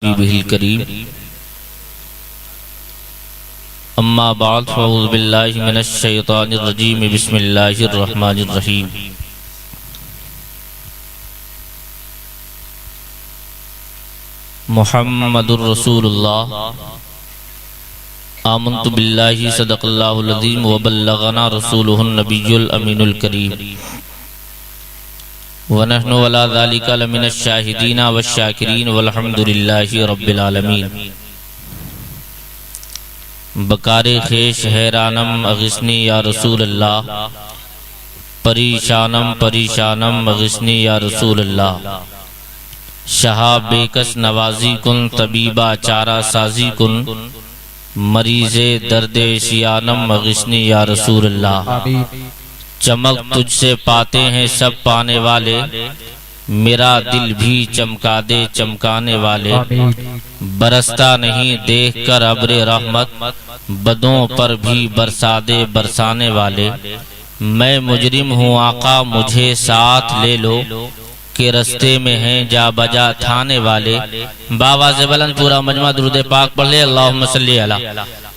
حبیبہ الکریم اما بعد فاعوذ باللہ من الشیطان الرجیم بسم اللہ الرحمن الرحیم محمد الرسول اللہ آمنت باللہ صدق اللہ العظیم وبلغنا رسولہ النبی الامین الکریم ونحن ولا ذلك لمن الشاہدین والشاکرین والحمد للہ رب العالمین بکار خیش حیرانم اغثنی یا رسول اللہ پریشانم پریشانم اغثنی یا رسول اللہ شہا بیکس نوازی کن طبیبہ چارہ سازی کن مریض درد شیانم اغثنی یا رسول اللہ چمک تجھ سے پاتے ہیں سب پانے والے میرا دل بھی چمکا دے چمکانے والے برستا نہیں دیکھ کر ابر رحمت بدوں پر بھی برسا دے برسانے والے میں مجرم ہوں آقا مجھے ساتھ لے لو کہ رستے میں ہیں جا بجا تھانے والے باواز بلند پورا مجمع درود پاک پڑھ لے اللہم صلی علی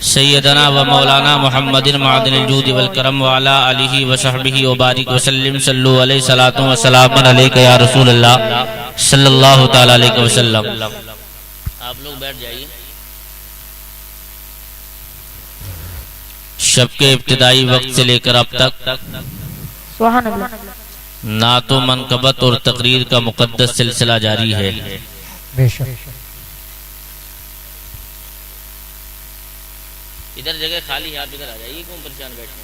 سیدنا و مولانا محمد معدن الجود والکرم وعلا آلہ وصحبہ وبارک وسلم صلو علیہ صلاۃ و سلام علیکہ یا رسول اللہ صلی اللہ تعالی علیہ وسلم۔ آپ لوگ بیٹھ جائیے۔ شب کے ابتدائی وقت سے لے کر اب تک سبحان اللہ نعت و منقبت اور تقریر کا مقدس سلسلہ جاری ہے۔ بے شک ادھر جگہ خالی ہے، آپ ادھر آ جائیے، کیوں پریشان بیٹھے؟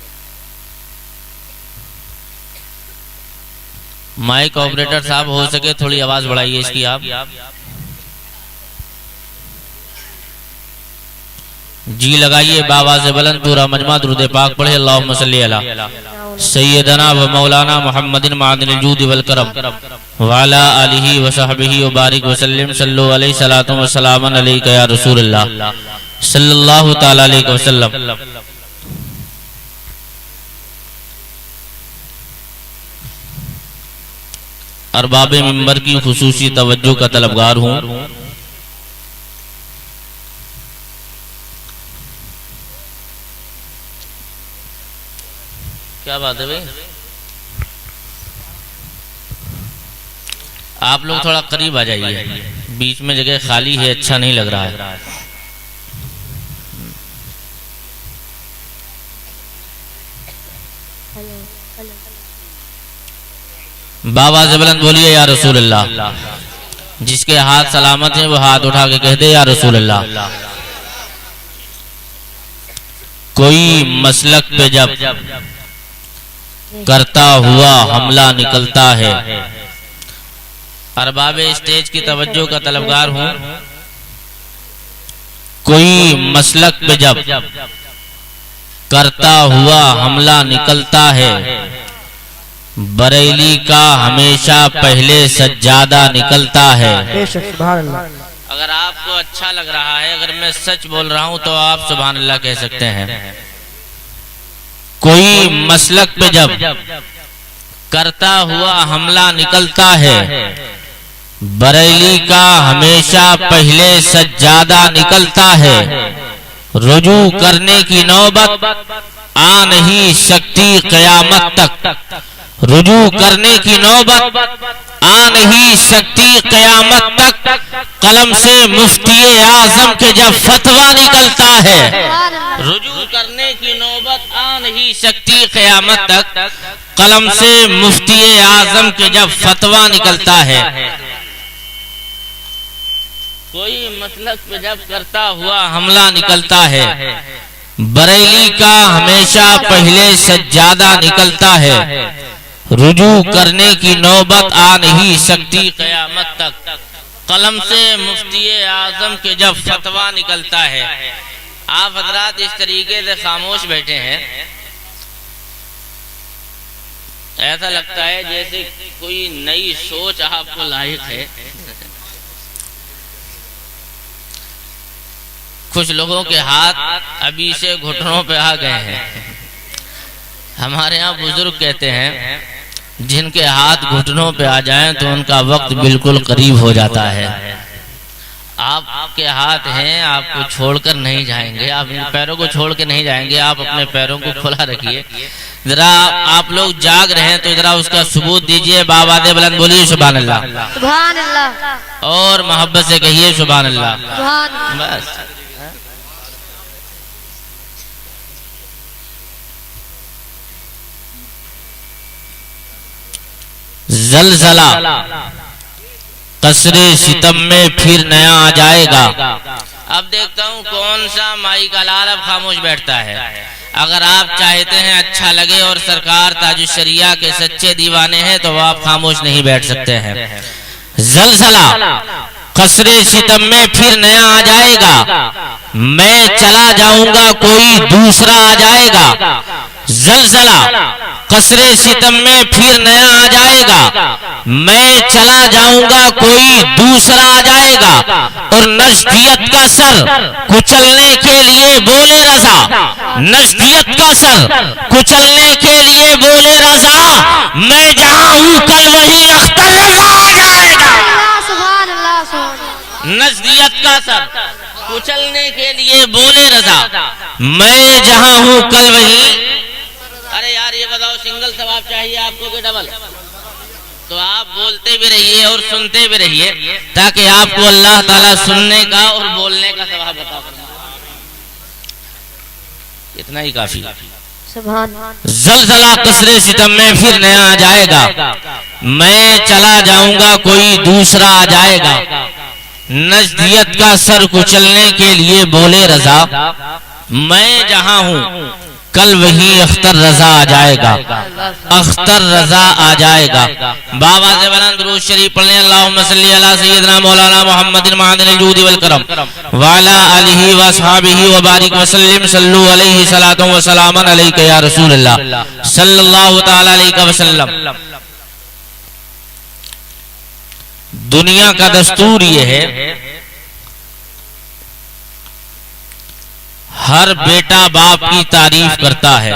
مائک آپریٹر صاحب ہو سکے تھوڑی آواز بڑھائیے اس کی آپ۔ جی لگائیے باواز بلند پورا مجمع درود پاک پڑھے اللہم صلی علی سیدنا و مولانا محمد معدن الجود والکرم وعلا آلہ وصحبہ وبارک وسلم صلو علیہ صلاۃ و سلام علیکہ یا رسول اللہ صلی اللہ تعالی علیہ وسلم۔ ارباب منبر کی خصوصی توجہ کا طلبگار ہوں۔ کیا بات ہے بھئی؟ آپ لوگ تھوڑا قریب آ جائیے، بیچ میں جگہ خالی ہے، اچھا نہیں لگ رہا ہے۔ بابا سے بلند بولیے یا رسول اللہ۔ جس کے ہاتھ سلامت ہیں وہ ہاتھ اٹھا کے کہہ دے یا رسول اللہ۔ کوئی مسلک پہ جب کرتا ہوا حملہ نکلتا ہے، ارباب اسٹیج کی توجہ کا طلبگار ہوں۔ کوئی مسلک پہ جب کرتا ہوا حملہ نکلتا ہے، بریلی کا ہمیشہ پہلے سجادہ نکلتا ہے۔ اگر آپ کو اچھا لگ رہا ہے، اگر میں سچ بول رہا ہوں تو آپ سبحان اللہ کہہ سکتے ہیں۔ کوئی مسلک پہ جب کرتا ہوا حملہ نکلتا ہے، بریلی کا ہمیشہ پہلے سجادہ نکلتا ہے۔ رجوع کرنے کی نوبت آ نہیں سکتی قیامت تک، رجوع کرنے کی نوبت آ نہیں سکتی قیامت تک، قلم سے مفتی اعظم کے جب فتویٰ نکلتا ہے۔ رجوع کرنے کی نوبت آ نہیں سکتی قیامت تک، قلم سے مفتی اعظم کے جب فتویٰ نکلتا ہے۔ کوئی مسلک پہ جب کرتا ہوا حملہ نکلتا ہے، بریلی کا ہمیشہ پہلے سجادہ نکلتا ہے۔ رجوع کرنے کی نوبت آ نہیں سکتی قیامت تک، قلم سے مفتی اعظم کے جب فتویٰ نکلتا ہے۔ آپ حضرات اس طریقے سے خاموش بیٹھے ہیں، ایسا لگتا ہے جیسے کوئی نئی سوچ آپ کو لاحق ہے۔ کچھ لوگوں کے ہاتھ ابھی سے گھٹنوں پہ آ گئے ہیں۔ ہمارے ہاں بزرگ کہتے ہیں جن کے ہاتھ گھٹنوں پہ آ جائیں تو ان کا وقت بالکل قریب ہو جاتا ہے۔ آپ کے ہاتھ ہیں، آپ کو چھوڑ کر نہیں جائیں گے، آپ ان پیروں کو چھوڑ کے نہیں جائیں گے، آپ اپنے پیروں کو کھلا رکھیے۔ ذرا آپ لوگ جاگ رہے ہیں تو ذرا اس کا ثبوت دیجئے، بآواز بلند بولیے سبحان اللہ، سبحان اللہ، اور محبت سے کہیے سبحان اللہ۔ سبحان اللہ۔ بس زلزلہ قصر ستم میں پھر نیا آ جائے گا۔ اب دیکھتا ہوں کون سا مائی کا لال اب خاموش بیٹھتا ہے۔ اگر آپ چاہتے ہیں اچھا لگے اور سرکار تاج الشریعہ کے سچے دیوانے ہیں تو آپ خاموش نہیں بیٹھ سکتے ہیں۔ زلزلہ قصر ستم میں پھر نیا آ جائے گا، میں چلا جاؤں گا کوئی دوسرا آ جائے گا۔ زلزلہ قصر ستم میں پھر نیا آ جائے گا، میں چلا جاؤں گا کوئی دوسرا آ جائے گا، اور نجدیت کا سر کچلنے کے لیے بولے رضا، نجدیت کا سر کچلنے کے لیے بولے رضا، میں جہاں ہوں کل وہی اختر رضا آ جائے گا۔ سبحان اللہ، سبحان اللہ۔ نجدیت کا سر کچلنے کے لیے بولے رضا، میں جہاں ہوں کل وہی۔ ارے یار یہ بتاؤ سنگل ثواب چاہیے آپ کو کہ ڈبل؟ تو آپ بولتے بھی رہیے اور سنتے بھی رہیے تاکہ آپ کو اللہ تعالیٰ سننے کا اور بولنے کا ثواب عطا فرمائے۔ اتنا ہی کافی۔ سبحان زلزلہ قصر ستم میں پھر نیا آ جائے گا، میں چلا جاؤں گا کوئی دوسرا آ جائے گا، نجدیت کا سر کچلنے کے لیے بولے رضا، میں جہاں ہوں کل وہی اختر رضا آ جائے گا، اختر رضا آ جائے گا۔ بابا سے بلند درود شریف پڑھیں، اللہم صلی علی سیدنا مولانا محمد معدن الجود والکرم وعلی آلہ واصحابہ وبارک وسلم، صلو علیہ صلاۃ و سلام علیک یا رسول اللہ صلی اللہ تعالی علیہ وسلم۔ دنیا کا دستور یہ ہے، ہر بیٹا باپ کی تعریف کرتا ہے،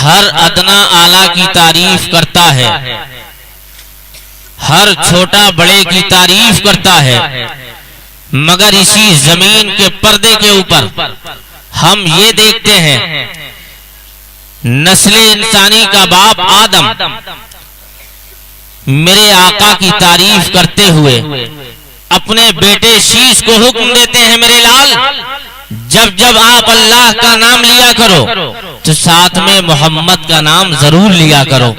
ہر ادنا اعلیٰ کی تعریف کرتا ہے، ہر چھوٹا بڑے کی تعریف کرتا ہے، مگر اسی زمین کے پردے کے اوپر ہم یہ دیکھتے ہیں نسل انسانی کا باپ آدم میرے آقا کی تعریف کرتے ہوئے اپنے بیٹے شیش کو حکم دیتے ہیں، میرے لال جب جب آپ اللہ کا نام لیا کرو تو ساتھ میں محمد کا نام ضرور لیا کرو۔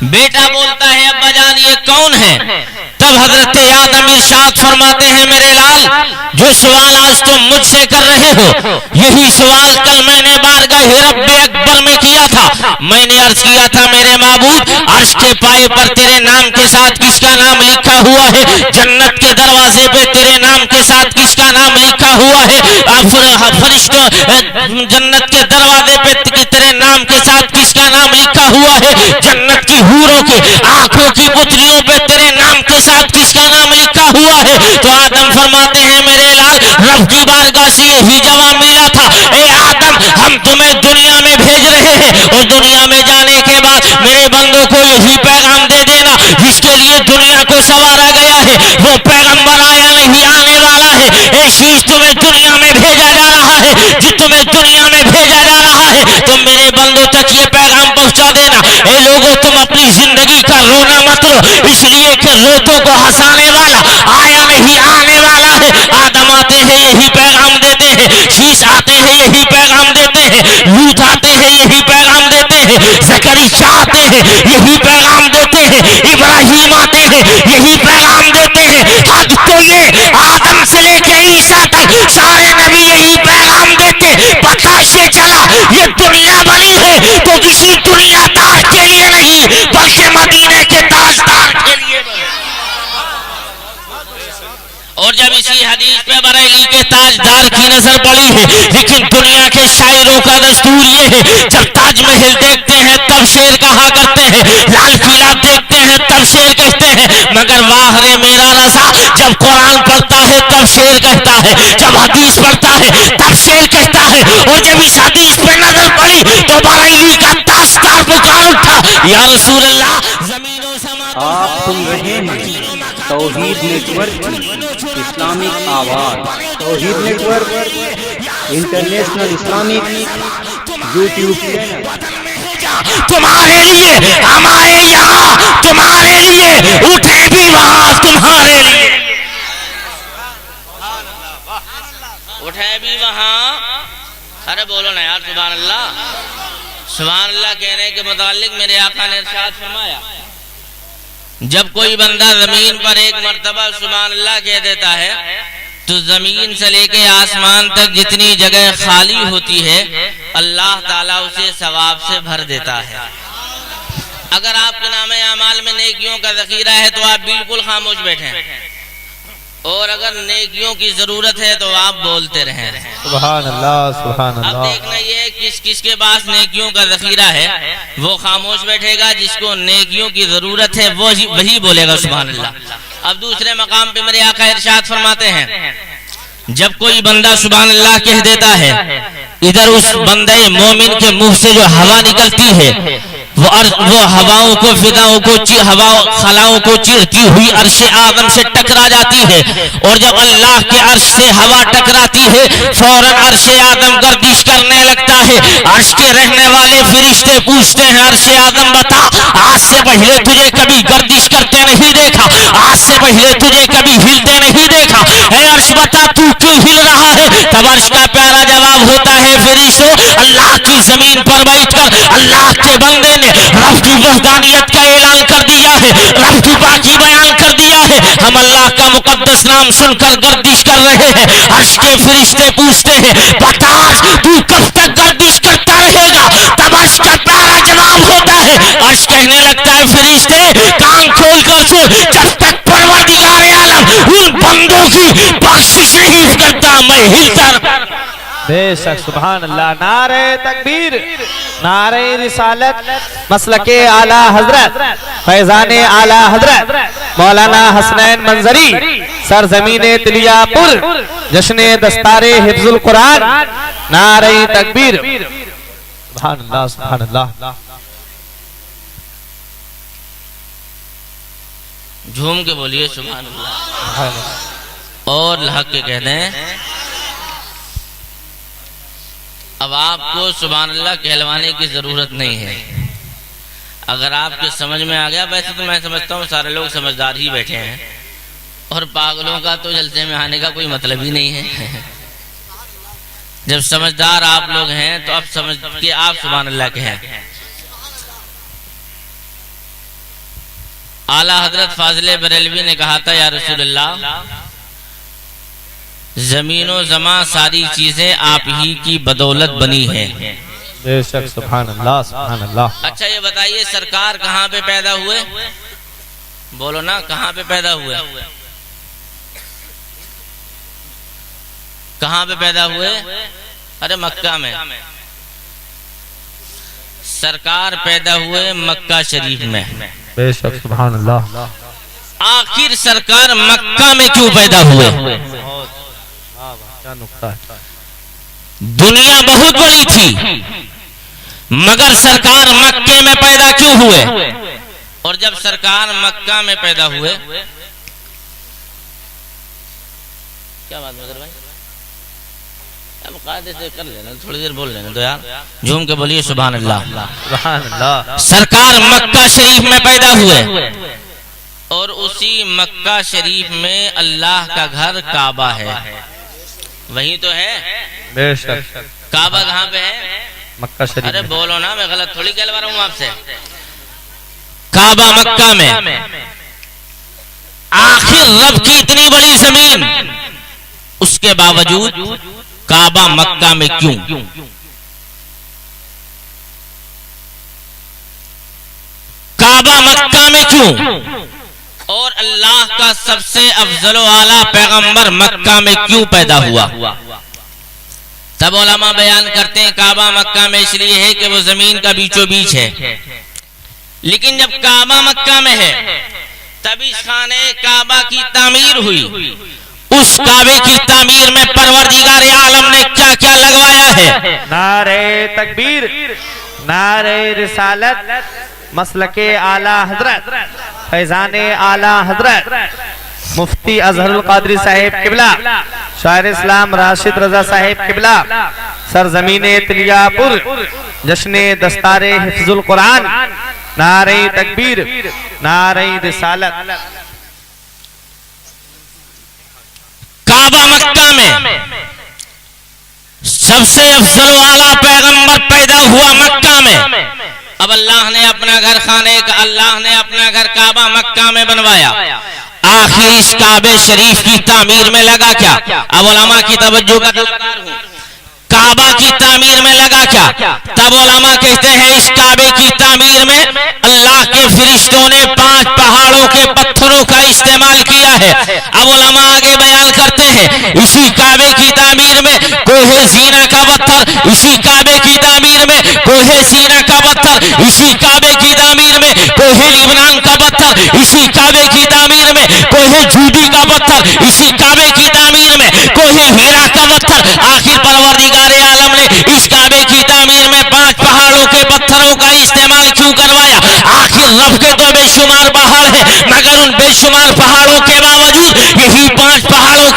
بیٹا بولتا ہے ابا جان یہ کون ہے؟ تب حضرت آدم ارشاد فرماتے ہیں، میرے لال جو سوال آج تم مجھ سے کر رہے ہو یہی سوال کل میں نے بارگاہ رب اکبر میں کیا تھا۔ میں نے عرض کیا تھا میرے معبود عرش کے پائے پر تیرے نام کے ساتھ کس کا نام لکھا ہوا ہے؟ جنت کے دروازے پہ تیرے نام کے ساتھ کس کا نام لکھا ہوا ہے؟ فرشتوں جنت کے دروازے پہ تیرے نام کے ساتھ کس کا نام لکھا ہوا ہے؟ جنت کی حوروں کے آنکھوں کی پتلیوں پہ تیرے نام کے ساتھ کس کا نام لکھا ہوا ہے؟ تو آدم فرماتے ہیں میرے لال رب کی بارگاہ سے یہی جواب ملا تھا، اے آدم ہم تمہیں دنیا میں بھیج رہے ہیں اور دنیا میں جانے کے بعد میرے بندوں کو یہی پیغام دے دینا جس کے لیے دنیا کو سوارا گیا ہے، وہ پیغمبر آیا نہیں آنے والا ہے۔ اے شیش تمہیں دنیا میں بھیجا جا رہا ہے، جس تمہیں دنیا میں بھیجا جا رہا ہے تم میرے بندوں تک یہ پیغام پہنچا دینا، اے لوگوں تم اپنی زندگی کا رونا مت رو، اس لیے کہ روتوں کو ہنسانے والا آیا نہیں آنے والا ہے۔ آدم آتے ہیں یہی پیغام دیتے ہیں، شیش آتے ہیں یہی پیغام دیتے ہیں، لوط آتے ہیں یہی پیغام دیتے ہیں، زکریا آتے ہیں یہی پیغام دیتے ہیں، ابراہیم آتے ہیں یہی پیغام دیتے ہیں۔ حج تو یہ آدم سے لے کے عیسیٰ تک سارے نبی یہی پیغام دیتے۔ پتہ سے چلا یہ دنیا بنی ہے تو کسی دنیا دار کے لیے نہیں بلکہ مدینے کے تاجدار کے لیے بنی۔ اور جب اسی حدیث پہ بریلی کے تاجدار کی نظر پڑی ہے، لیکن دنیا کے شاعروں کا دستور یہ ہے جب تاج محل دیکھتے ہیں تب شعر کہا کرتے ہیں، لال قلعہ دیکھتے ہیں تب شعر کہتے ہیں، مگر واہ رے میرا رضا جب قرآن پڑھتا ہے تب شعر کہتا ہے، جب حدیث پڑھتا ہے تب شعر کہتا ہے۔ اور جب اس حدیث پہ نظر پڑی تو بریلی کا تاجدار پکار اٹھا، یا رسول اللہ زمین و سما آپ سن رہے ہیں توحید نیٹورک کی اسلامک آواز توحید network international Islamic YouTube channel تمہارے لیے ہمارے یہاں تمہارے لیے اٹھے بھی وہاں تمہارے لیے اٹھے بھی وہاں. ارے بولو نا یار سبحان اللہ. سبحان اللہ کہنے کے متعلق میرے آقا نے ارشاد فرمایا جب کوئی بندہ زمین پر ایک مرتبہ سبحان اللہ کہہ دیتا ہے تو زمین سے لے کے آسمان تک جتنی جگہ خالی ہوتی ہے اللہ تعالیٰ اسے ثواب سے بھر دیتا ہے. اگر آپ کے نام اعمال میں نیکیوں کا ذخیرہ ہے تو آپ بالکل خاموش بیٹھیں اور اگر نیکیوں کی ضرورت ہے تو آپ بولتے رہیں. سبحان اللہ سبحان اب اللہ. دیکھنا یہ ہے کس کس کے پاس نیکیوں کا ذخیرہ ہے وہ خاموش بیٹھے گا, جس کو نیکیوں کی ضرورت ہے وہی بولے گا سبحان اللہ. اب دوسرے مقام پہ میرے آقا ارشاد فرماتے ہیں جب کوئی بندہ سبحان اللہ کہہ دیتا ہے ادھر اس بندے مومن کے منہ سے جو ہوا نکلتی ہے وہ ہواؤں کو فضاؤں کو خلاؤں کو چیرتی ہوئی عرش اعظم سے ٹکرا جاتی ہے, اور جب اللہ کے عرش سے ہوا ٹکراتی ہے فوراً عرش اعظم گردش کرنے لگتا ہے. عرش کے رہنے والے فرشتے پوچھتے ہیں عرش اعظم بتا آج سے پہلے تجھے کبھی گردش کرتے نہیں دیکھا, آج سے پہلے تجھے کبھی ہلتے نہیں دیکھا, اے عرش بتا تو کیوں ہل رہا ہے؟ تب عرش کا پیارا جواب ہوتا ہے فرشتوں اللہ کی زمین پر بیٹھ کر اللہ کے بندے نے رب کی وحدانیت کا اعلان کر دیا ہے, رب کی پاکی بیان کر دیا ہے, ہم اللہ کا مقدس نام سن کر گردش کر رہے ہیں. عرش کے فرشتے پوچھتے ہیں بتا تو کب تک گردش کرتا رہے گا؟ تب عرش کا پیارا جواب ہوتا ہے, عرش کہنے لگتا ہے فرشتے کان کھول کر سن, جب تک پروردگار عالم ان بندوں کی بخشش نہیں کرتا میں ہلتا رہتا. بے شک سبحان اللہ. نعرہ تکبیر, نعرہ رسالت, مسلک اعلی حضرت فیضان اعلی حضرت مولانا حسنین منظری سرزمین تلیا پور جشن دستار حفظ القرآن. نعرہ تکبیر. سبحان اللہ سبحان اللہ. جھوم کے بولیے سبحان اللہ اور لحق کے کہہ دیں. اب آپ کو سبحان اللہ کہلوانے کی ضرورت نہیں ہے. اگر آپ کے سمجھ میں آ گیا, ویسے تو میں سمجھتا ہوں سارے لوگ سمجھدار ہی بیٹھے ہیں اور پاگلوں کا تو جلسے میں آنے کا کوئی مطلب ہی نہیں ہے. جب سمجھدار آپ لوگ ہیں تو اب سمجھ کے آپ سبحان اللہ کہیں. اعلیٰ حضرت فاضل بریلوی نے کہا تھا یا رسول اللہ زمین و زمان ساری چیزیں آپ ہی کی بدولت بنی ہیں. بے شک سبحان اللہ سبحان اللہ. اچھا یہ بتائیے سرکار کہاں پہ پیدا ہوئے؟ بولو نا کہاں پہ پیدا ہوئے؟ کہاں پہ پیدا ہوئے؟ ارے مکہ میں. سرکار پیدا ہوئے مکہ شریف میں. بے شک سبحان اللہ. آخر سرکار مکہ میں کیوں پیدا ہوئے؟ دنیا بہت بڑی تھی مگر سرکار مکے میں پیدا کیوں ہوئے؟ اور جب سرکار مکہ میں پیدا ہوئے کیا بات مگر بھائی اب قاعدے سے کر لینا, تھوڑی دیر بول لینا تو یار. جھوم کے بولیے سبحان اللہ سبحان اللہ. سرکار مکہ شریف میں پیدا ہوئے اور اسی مکہ شریف میں اللہ کا گھر کعبہ ہے. وہی تو ہے. بے شک. کعبہ کہاں پہ ہے؟ مکہ شریف. ارے بولو نا, میں غلط تھوڑی کہلوا رہا ہوں آپ سے. کعبہ مکہ میں. آخر رب کی اتنی بڑی زمین اس کے باوجود کعبہ مکہ میں کیوں؟ کعبہ مکہ میں کیوں؟ اور اللہ کا سب سے افضل و اعلیٰ پیغمبر مکہ میں کیوں پیدا ہوا؟ تب علماء بیان کرتے ہیں کعبہ مکہ میں اس لیے ہے کہ وہ زمین کا بیچو بیچ ہے. لیکن جب کعبہ مکہ میں ہے تب اس خانے کعبہ کی تعمیر ہوئی. اس کعبے کی تعمیر میں پروردگار عالم نے کیا کیا لگوایا ہے؟ نعرہ تکبیر, نعرہ رسالت, مسلک اعلی حضرت فیضان اعلی حضرت مفتی اظہر القادری صاحب قبلہ، شاعر اسلام راشد رضا صاحب قبلہ، سرزمین تلیا پور، جشن دستار حفظ القرآن، نعرہ تکبیر، نعرہ رسالت۔ کعبہ مکہ میں سب سے افضل و اعلیٰ پیغمبر پیدا ہوا مکہ میں۔ اب اللہ نے اپنا گھر اللہ نے اپنا گھر کعبہ مکہ میں بنوایا، آخر اس کعبہ شریف کی تعمیر میں لگا کیا؟ اب علماء کی توجہ کا طلبگار ہوں، کعبہ کی تعمیر میں لگا کیا؟ تب علماء کہتے ہیں اس کعبے کی تعمیر میں اللہ کے فرشتوں نے 5 پہاڑوں کے پتھروں کا استعمال کیا ہے۔ اب علماء آگے بیان کرتے ہیں اسی کعبے کی تعمیر میں کوہ سینا کا پتھر، اسی کعبے کی تعمیر میں کوہ سینا کا پتھر، اسی کعبے کی تعمیر میں کوہ لبنان کا پتھر، اسی کعبے کی تعمیر میں کوہ جودی کا پتھر، اسی کعبے کی تعمیر میں کوہ ہیرا کا پتھر۔ آخر پروردگار عالم نے اس کعبے کی تعمیر میں 5 پہاڑوں کے پتھروں کا استعمال کیوں کروایا؟ آخر رب کے تو بے شمار پہاڑ ہیں، مگر ان بے شمار پہاڑوں کے باوجود یہی 5 پہاڑوں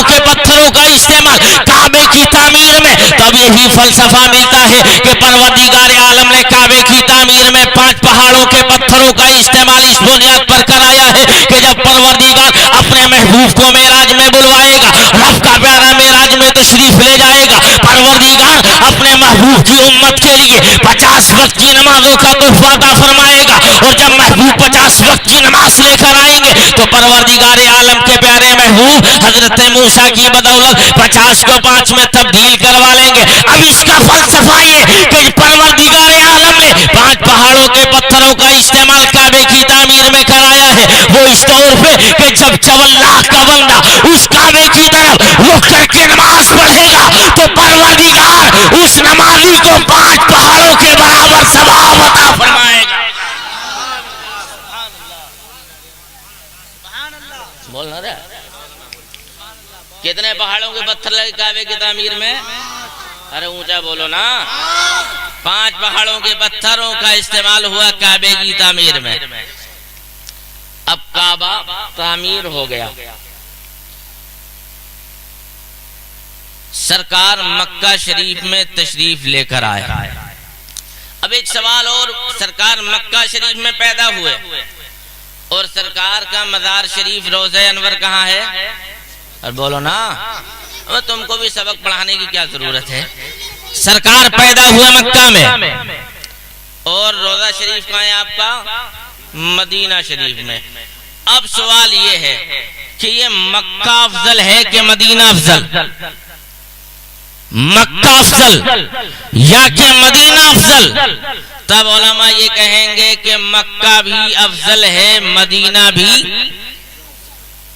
کے پتھروں کا استعمال کعبے کی تعمیر میں۔ تب یہی فلسفہ ملتا ہے کہ پروردگار عالم نے کعبے کی تعمیر میں 5 پہاڑوں کے پتھروں کا استعمال اس بنیاد پر کرایا ہے کہ جب پروردگار اپنے محبوب کو معراج میں بلوائے گا، رب کا پیارا معراج میں تشریف لے جائے گا، پروردگار اپنے محبوب کی امت کے لیے 50 وقت کی نمازوں کا تحفہ عطا فرمائے گا، اور جب محبوب 50 وقت کی نماز لے کر آئیں گے تو پروردگار عالم کے پیارے محبوب حضرت موسیٰ کی بدولت 50 کو 5 میں تبدیل کروا لیں گے۔ اب اس کا فلسفہ یہ کہ پروردگار عالم نے 5 پہاڑوں کے پتھروں کا استعمال کعبے کی تعمیر میں کرایا ہے، وہ اس طور پہ کہ جب 54 لاکھ کا بندہ اس کعبے کی طرف رخ کر کے نماز پڑھے گا تو پروردگار اس نمازی کو 5 پہاڑوں کے برابر ثواب عطا فرمائے گا۔ بولنا رہا کتنے پہاڑوں کے پتھر لگے کعبے کی تعمیر میں؟ ارے اونچا بولو نا۔ 5 پہاڑوں کے پتھروں کا استعمال ہوا کعبے کی تعمیر میں۔ اب کعبہ تعمیر ہو گیا، سرکار مکہ شریف میں تشریف لے کر آئے۔ اب ایک سوال اور، سرکار مکہ شریف میں پیدا ہوئے اور سرکار کا مزار شریف روضہ انور کہاں ہے؟ اور بولو نا، تم کو بھی سبق پڑھانے کی کیا ضرورت ہے؟ سرکار پیدا ہوا مکہ میں اور روضہ شریف کہاں ہے آپ کا؟ مدینہ شریف میں۔ اب سوال یہ ہے کہ یہ مکہ افضل ہے کہ مدینہ افضل؟ مکہ افضل یا کہ مدینہ افضل؟ تب علماء یہ کہیں گے کہ مکہ بھی افضل ہے، مدینہ بھی۔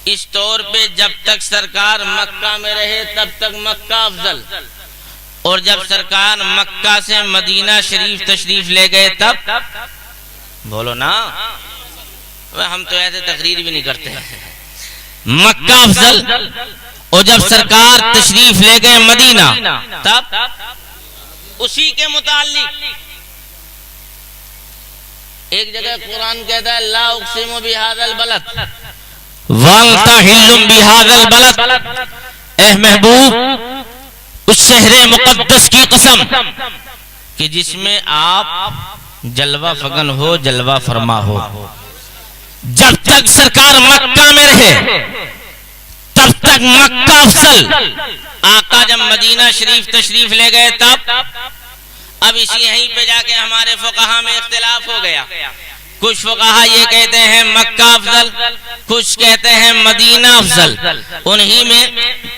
اس طور پہ جب تک سرکار مکہ میں رہے تب تک مکہ افضل، اور جب سرکار مکہ سے مدینہ شریف تشریف لے گئے تب بولو نا، ہم تو ایسے تقریر بھی نہیں کرتے۔ مکہ افضل، اور جب سرکار تشریف لے گئے مدینہ تب اسی کے متعلق ایک جگہ قرآن کہتا ہے لا اقسم بہذا البلد وانت حل بہذا البلد، اے محبوب اس شہر مقدس کی قسم کہ جس میں آپ جلوہ فگن ہو، جلوہ فرما ہو۔ جب تک سرکار مکہ میں رہے تب تک مکہ افضل، آقا جب مدینہ شریف تشریف لے گئے تب اب اسی یہیں پہ جا کے ہمارے فقہا میں اختلاف ہو گیا۔ کچھ فقہا یہ کہتے ہیں مکہ افضل، کچھ کہتے ہیں مدینہ افضل۔ انہی میں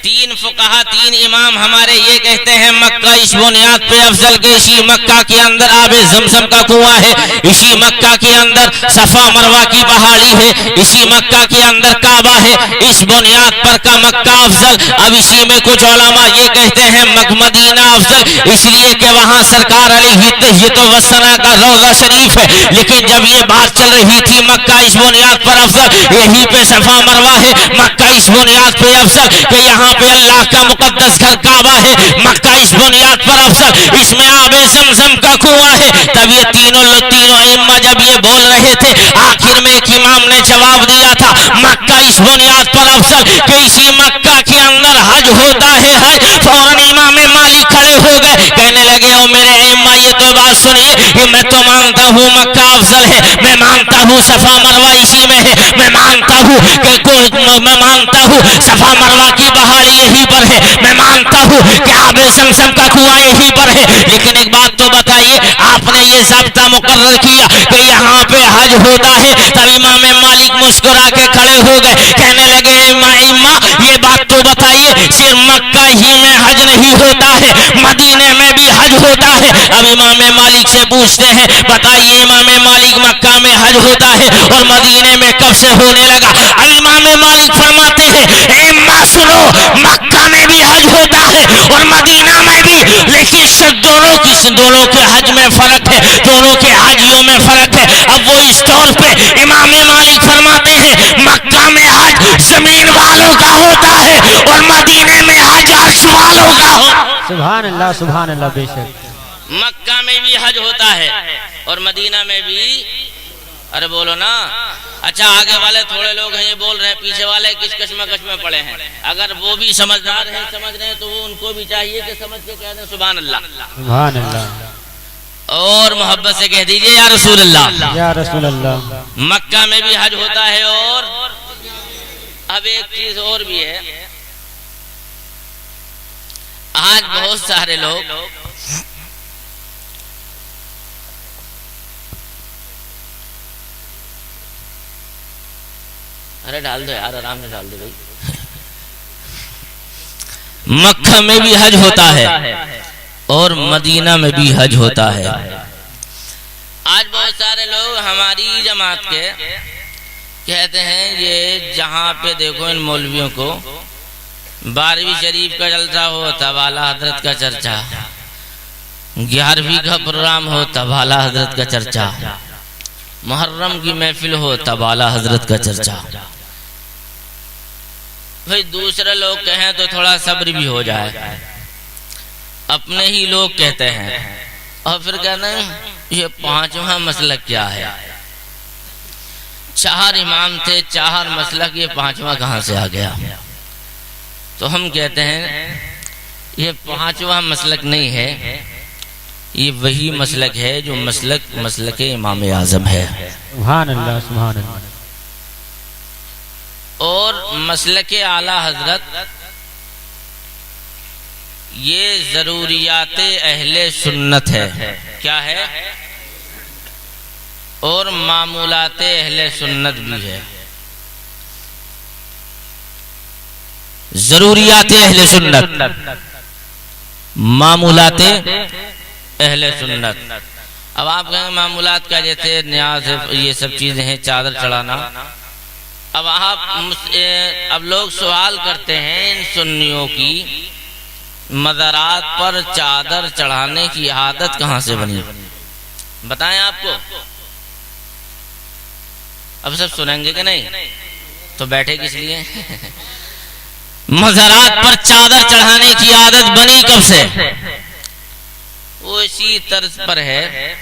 3 فقہا، 3 امام ہمارے یہ کہتے ہیں مکہ اس بنیاد پہ افضل کہ اسی مکہ کے اندر آب زمزم کا کنواں ہے، اسی مکہ کے اندر صفا مروہ کی پہاڑی ہے، اسی مکہ کے اندر کعبہ ہے، اس بنیاد پر کا مکہ افضل۔ اب اسی میں کچھ علماء یہ کہتے ہیں مدینہ افضل، اس لیے کہ وہاں سرکار علیہ التحیۃ والثناء کا روضہ شریف ہے۔ لیکن جب یہ بات چل رہی تھی مکہ اس بنیاد پر افضل، یہیں پہ صفا مروہ ہے، مکہ اس بنیاد پہ افضل کہ یہاں پہ اللہ کا مقدس گھر کعبہ ہے، مکہ اس بنیاد پر افضل اس میں آب زمزم کا کنواں ہے۔ تب یہ تینوں ائمہ جب یہ بول رہے رہے تھے. آخر میں ایک امام نے جواب دیا تھا مکہ اس بنیاد پر افضل کہ اسی مکہ کے اندر حج ہوتا ہے. فوراً امام مالک کھڑے ہو گئے, کہنے لگے او میرے ائمہ یہ تو بات سنیے کہ میں تو مانتا ہوں مکہ افضل ہے, میں مانتا ہوں صفا مروہ اسی میں ہے, میں مانتا ہوں صفا مروہ کی بہاڑی یہی پر ہے, میں مانتا ہوں کہ آب زمزم کا کنواں یہی پر ہے, لیکن ایک بات تو بتائیے آپ نے یہ ضابطہ مقرر کیا کہ یہاں پہ حج ہوتا ہے. تب امام مالک مسکرا کے کھڑے ہو گئے, کہنے لگے ائمہ یہ بات تو بتائیے صرف مکہ ہی میں حج نہیں ہوتا ہے, مدینے میں بھی حج ہوتا ہے. اب امام مالک سے پوچھتے ہیں بتائیے امام مالک مکہ میں حج ہوتا ہے اور مدینے میں کب سے ہونے لگا؟ اب امام مالک فرماتے ہیں ائمہ سنو, مکہ میں بھی حج ہوتا ہے اور مدینہ میں بھی, لیکن دونوں کے حج میں فرق ہے, دونوں کے حاجیوں میں فرق ہے. اب وہ اس طور پہ امام مالک فرماتے ہیں مکہ میں حج زمین والوں کا ہوتا ہے اور مدینے میں حج عرش والوں کا ہو. سبحان اللہ بے شک. مکہ میں بھی حج ہوتا ہے اور مدینہ میں بھی, ارے بولو نا. اچھا آگے والے تھوڑے لوگ ہیں یہ بول رہے ہیں, پیچھے والے کس کشمکش میں پڑے ہیں. اگر وہ بھی سمجھدار ہیں سمجھ رہے ہیں تو وہ ان کو بھی چاہیے کہ سمجھ کے کہہ دیں سبحان اللہ, سبحان اللہ, اور محبت سے کہہ دیجئے یا رسول اللہ, یا رسول اللہ. مکہ میں بھی حج ہوتا ہے. اور اب ایک چیز اور بھی ہے, آج بہت سارے لوگ ارے ڈال دو یار, آرام سے ڈال دو بھائی. مکہ میں بھی حج ہوتا ہے اور مدینہ میں بھی حج ہوتا ہے. آج بہت سارے لوگ ہماری جماعت کے کہتے ہیں یہ جہاں پہ دیکھو ان مولویوں کو 12ویں شریف کا جلسہ ہو تب اعلیٰ حضرت کا چرچا, 11ویں کا پروگرام ہو تب اعلیٰ حضرت کا چرچا, محرم کی محفل ہو تب اعلیٰ حضرت کا چرچا. بھئی دوسرے لوگ کہیں تو تھوڑا صبر بھی ہو جائے, اپنے ہی لوگ کہتے ہیں اور پھر کہنا ہے یہ 5واں مسلک کیا ہے. 4 امام تھے 4 مسلک, یہ 5واں کہاں سے آ گیا؟ تو ہم کہتے ہیں یہ 5واں مسلک نہیں ہے, یہ وہی مسلک ہے جو مسلک امام اعظم ہے. سبحان اللہ, سبحان اللہ. اور مسلک اعلیٰ حضرت یہ ضروریات اہل سنت ہے. کیا ہے؟ اور معمولات اہل سنت بھی ہے. ضروریات اہل سنت, معمولات اہل سنت. اب آپ کہیں معمولات کا جیسے نیاز یہ سب چیزیں ہیں, چادر چڑھانا. اب لوگ سوال کرتے ہیں ان سنیوں کی مزارات پر چادر چڑھانے کی عادت کہاں سے بنی؟ بتائیں آپ کو. اب سب سنیں گے کہ نہیں؟ تو بیٹھے کس لیے؟ مزارات پر چادر چڑھانے کی عادت بنی کب سے؟ وہ اسی طرز پر ہے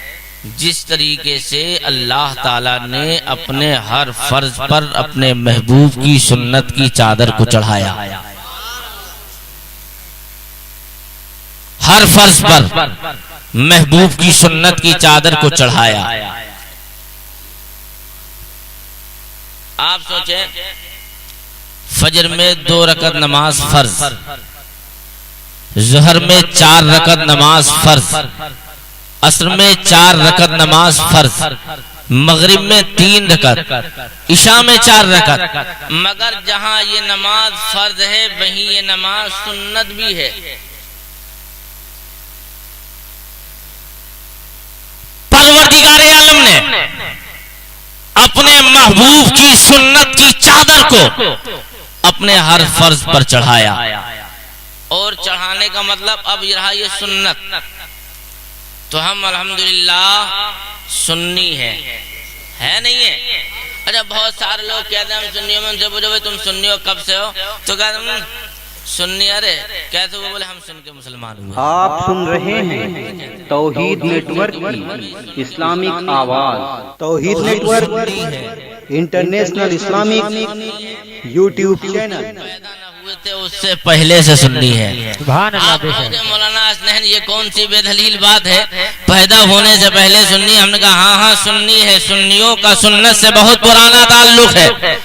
جس طریقے سے اللہ تعالیٰ نے اپنے ہر فرض پر اپنے محبوب کی سنت کی چادر کو چڑھایا. ہر فرض پر محبوب کی سنت کی چادر کو چڑھایا. آپ سوچیں فجر میں 2 رکعت نماز فرض, ظہر میں 4 رکعت نماز فرض, عصر میں 4 رکعت نماز فرض, مغرب میں 3 رکعت, عشاء میں 4 رکعت. مگر جہاں یہ نماز فرض ہے وہیں یہ نماز سنت بھی ہے. پروردگار عالم نے اپنے محبوب کی سنت کی چادر کو اپنے ہر فرض پر چڑھایا. اور چڑھانے کا مطلب اب رہا یہ سنت. تو ہم الحمدللہ سنی ہے نہیں ہے؟ اچھا بہت سارے لوگ کہتے ہیں ہم سنیوں میں, ان سے پوچھو تم سنی ہو کب سے ہو؟ تو کہتے ہیں سنی ارے کہتے ہوئے بولے ہم سن کے مسلمان ہوئے. آپ سن رہے ہیں توحید نیٹ ورک کی اسلامک آواز. Tawheed network international Islamic YouTube channel. پیدا نہ ہوئے تھے اس سے پہلے سے سننی ہے. سبحان اللہ. آپ کہو گے مولانا حسنین یہ کون سی بے دلیل بات ہے, پیدا ہونے سے پہلے سنی. ہم نے کہا ہاں ہاں سنی ہے. سنیوں کا سنت سے بہت پرانا تعلق ہے,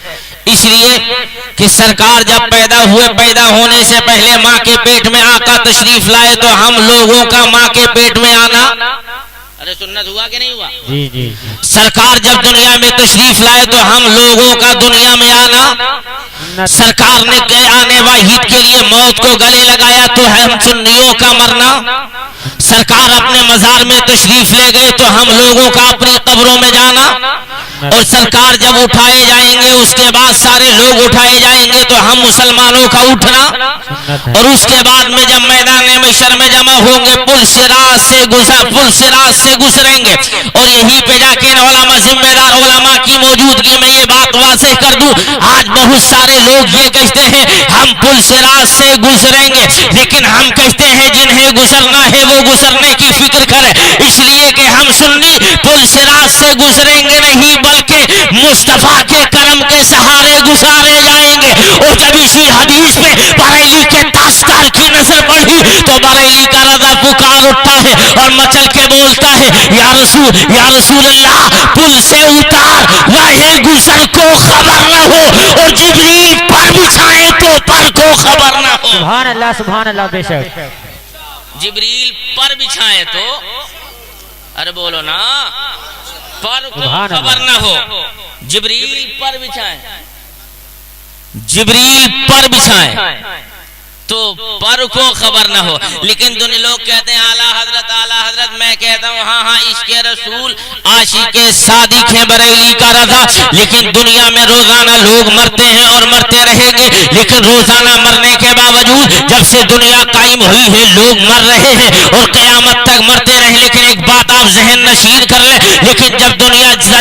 اس لیے کہ سرکار جب پیدا ہوئے, پیدا ہونے سے پہلے ماں کے پیٹ میں آقا تشریف لائے تو ہم لوگوں کا ماں کے پیٹ میں آنا, ارے سنت ہوا کہ نہیں ہوا؟ جی جی. سرکار جب دنیا میں تشریف لائے تو ہم لوگوں کا دنیا میں آنا. سرکار نے آنے واحد کے لیے موت کو گلے لگایا تو ہم سنیوں کا مرنا. سرکار اپنے مزار میں تشریف لے گئے تو ہم لوگوں کا اپنی قبروں میں جانا. اور سرکار جب اٹھائے جائیں گے اس کے بعد سارے لوگ اٹھائے جائیں گے تو ہم مسلمانوں کا اٹھنا. اور اس کے بعد میں جب میدان محشر میں جمع ہوں گے پل صراط سے گزریں گے. اور یہیں پہ جا کے علماء ذمہ دار علماء کی موجودگی میں یہ بات واضح کر دوں, آج بہت سارے لوگ یہ کہتے ہیں ہم پل صراط سے گزریں گے, لیکن ہم کہتے ہیں جنہیں گزرنا ہے وہ گزرنے کی فکر کریں, اس لیے کہ ہم سنی پل صراط سے گزریں گے نہیں بلکہ مصطفیٰ کے کرم کے سہارے گزارے جائیں گے. اور جب اسی حدیث پہ بریلی کے تاجدار کی نظر پڑی تو بریلی کا رضا پکار اٹھتا ہے اور مچل کے بولتا ہے یا رسول اللہ پل سے اتار راہ گزر کو خبر نہ ہو, اور جبریل پر بچھائے تو پر کو خبر نہ ہو. سبحان اللہ سبحان اللہ. بے شک جبریل پر بچھائے تو, ارے بولو نا, پر کو خبر نہ ہو. جبریل پر بچھائے, جبریل پر بچھائے تو پر کو خبر نہ ہو. لیکن دنیا لوگ کہتے ہیں اعلیٰ حضرت, میں کہتا ہوں ہاں ہاں عشق رسول عاشق صادق ہے بریلی کا رضا. لیکن دنیا میں روزانہ لوگ مرتے ہیں اور مرتے رہیں گے, لیکن روزانہ مرنے کے باوجود جب سے دنیا قائم ہوئی ہے لوگ مر رہے ہیں اور قیامت تک مرتے رہیں. لیکن ایک بات آپ ذہن نشین کر لیں, لیکن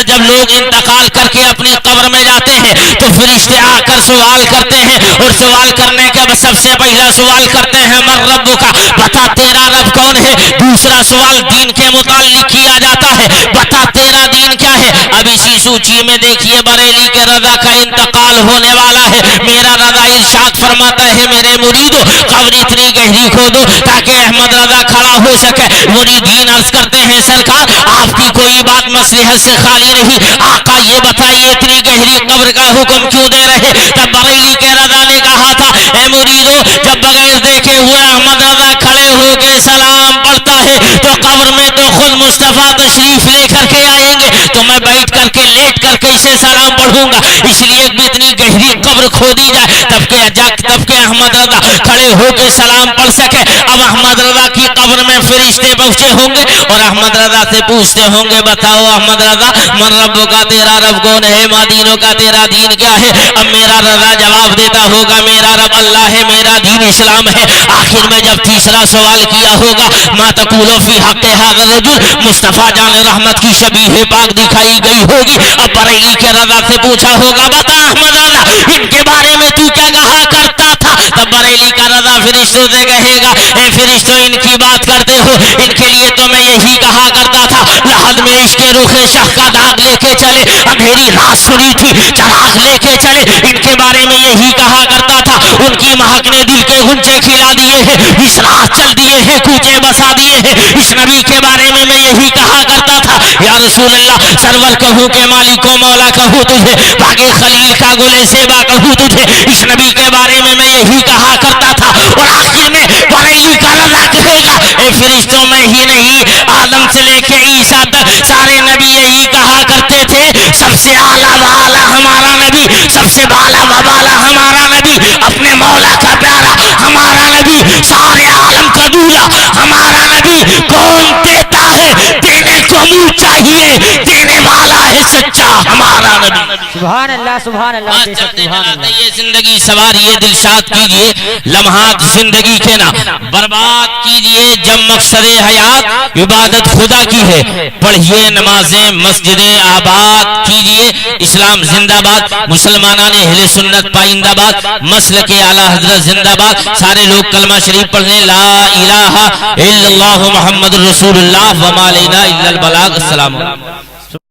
جب لوگ انتقال کر کے اپنی قبر میں جاتے ہیں تو فرشتے آ کر سوال کرتے ہیں, اور سوال کرنے کے بعد سب سے پہلا سوال کرتے ہیں من رب کا, بتا تیرا رب کون ہے. دوسرا سوال دین کے متعلق کیا جاتا ہے, بتا تیرا دین کیا ہے. اب اسی سوچی میں دیکھیے بریلی کے رضا کا انتقال ہونے والا ہے. میرا رضا ارشاد فرماتا ہے میرے مریدو قبر اتنی گہری کھودو تاکہ احمد رضا کھڑا ہو سکے. مریدین عرض کرتے ہیں سرکار آپ کی کوئی بات مصلحت سے خالی نہیں, آقا یہ بتائیے اتنی گہری قبر کا حکم کیوں دے رہے. تب بریلی کے رضا نے کہا تھا اے مریدو جب بغیر دیکھے ہوئے احمد رضا کھڑے ہو کے سلام پڑھتا ہے تو قبر میں تو خود مصطفیٰ تشریف لے کر کے آئیں گے, تو میں بیٹھ کر کے لیٹ کر کے اسے سلام پڑھوں گا. اس لیے اتنی گہری قبر کھودی جائے تب کہ احمد رضا کھڑے ہو کے سلام پڑھ سکے. اب احمد رضا کی قبر میں فرشتے پہنچے ہوں گے اور احمد رضا سے پوچھتے ہوں گے بتاؤ احمد رضا من رب کا تیرا رب کون ہے, مادینوں کا تیرا دین کیا ہے. اب میرا رضا جواب دیتا ہوگا میرا رب اللہ ہے, میرا دین اسلام ہے. آخر میں جب تیسرا سوال کیا ہوگا ما تقول فی حق هذا الرجل, مصطفیٰ جان رحمت کی شبیہ پاک دکھائی گئی ہوگی. اب بریلی کے رضا سے پوچھا ہوگا بتا احمد رضا ان کے بارے میں تو کیا کہا کرتا تھا. تب بریلی کا رضا فرشتوں سے کہے گا اے فرشتوں ان کی بات کرتے ہو, ان کے لیے تو میں یہی کہا کرتا تھا لحد میں عشق رخ شاہ کا داغ لے کے چلے, اندھیری رات سنی تھی چراغ لے کے چلے. ان کے بارے میں یہی کہا کرتا تھا ان کی مہک نے دل کے غنچے کھلا دیے ہیں, اس راہ چل دیے ہیں, کوچے بسا دیے ہیں. اس نبی کے بارے میں یہی کہا کرتا تھا یا رسول اللہ سرور کہوں کہ مالک و مولا کہوں تجھے, باغ خلیل کا گل سیبا کہوں تجھے. اس نبی کے بارے میں یہی کہا کرتا تھا. اور آخر میں بریلی کا رضا کہے گا اے فرشتوں میں ہی نہیں آدم سے لے کے عیسیٰ تک سارے نبی یہی کہا کرتے تھے سب سے اعلیٰ و اعلیٰ ہمارا نبی, سب سے بالا و بالا ہمارا نبی, اپنے مولا کا پیارا ہمارا نبی, سارے عالم کا دولہ ہمارا نبی. کون دیتا ہے دینے کو منہ چاہیے, دینے والا ہے سچا ہمارا نبی. سبحان اللہ سبحان اللہ بے شک چلتے سبحان چلاتے اللہ یہ زندگی سواریے دلشاد کیجئے لمحات زندگی کے نا برباد کیجئے جب مقصد حیات عبادت خدا کی ہے پڑھیے نمازیں مسجدیں آباد کیجئے اسلام زندہ باد مسلمانان اہل سنت پائندہ باد مسلک اعلی حضرت زندہ باد سارے لوگ کلمہ شریف پڑھنے لا الہ الا اللہ محمد رسول اللہ وما علینا الا البلاغ السلام علیکم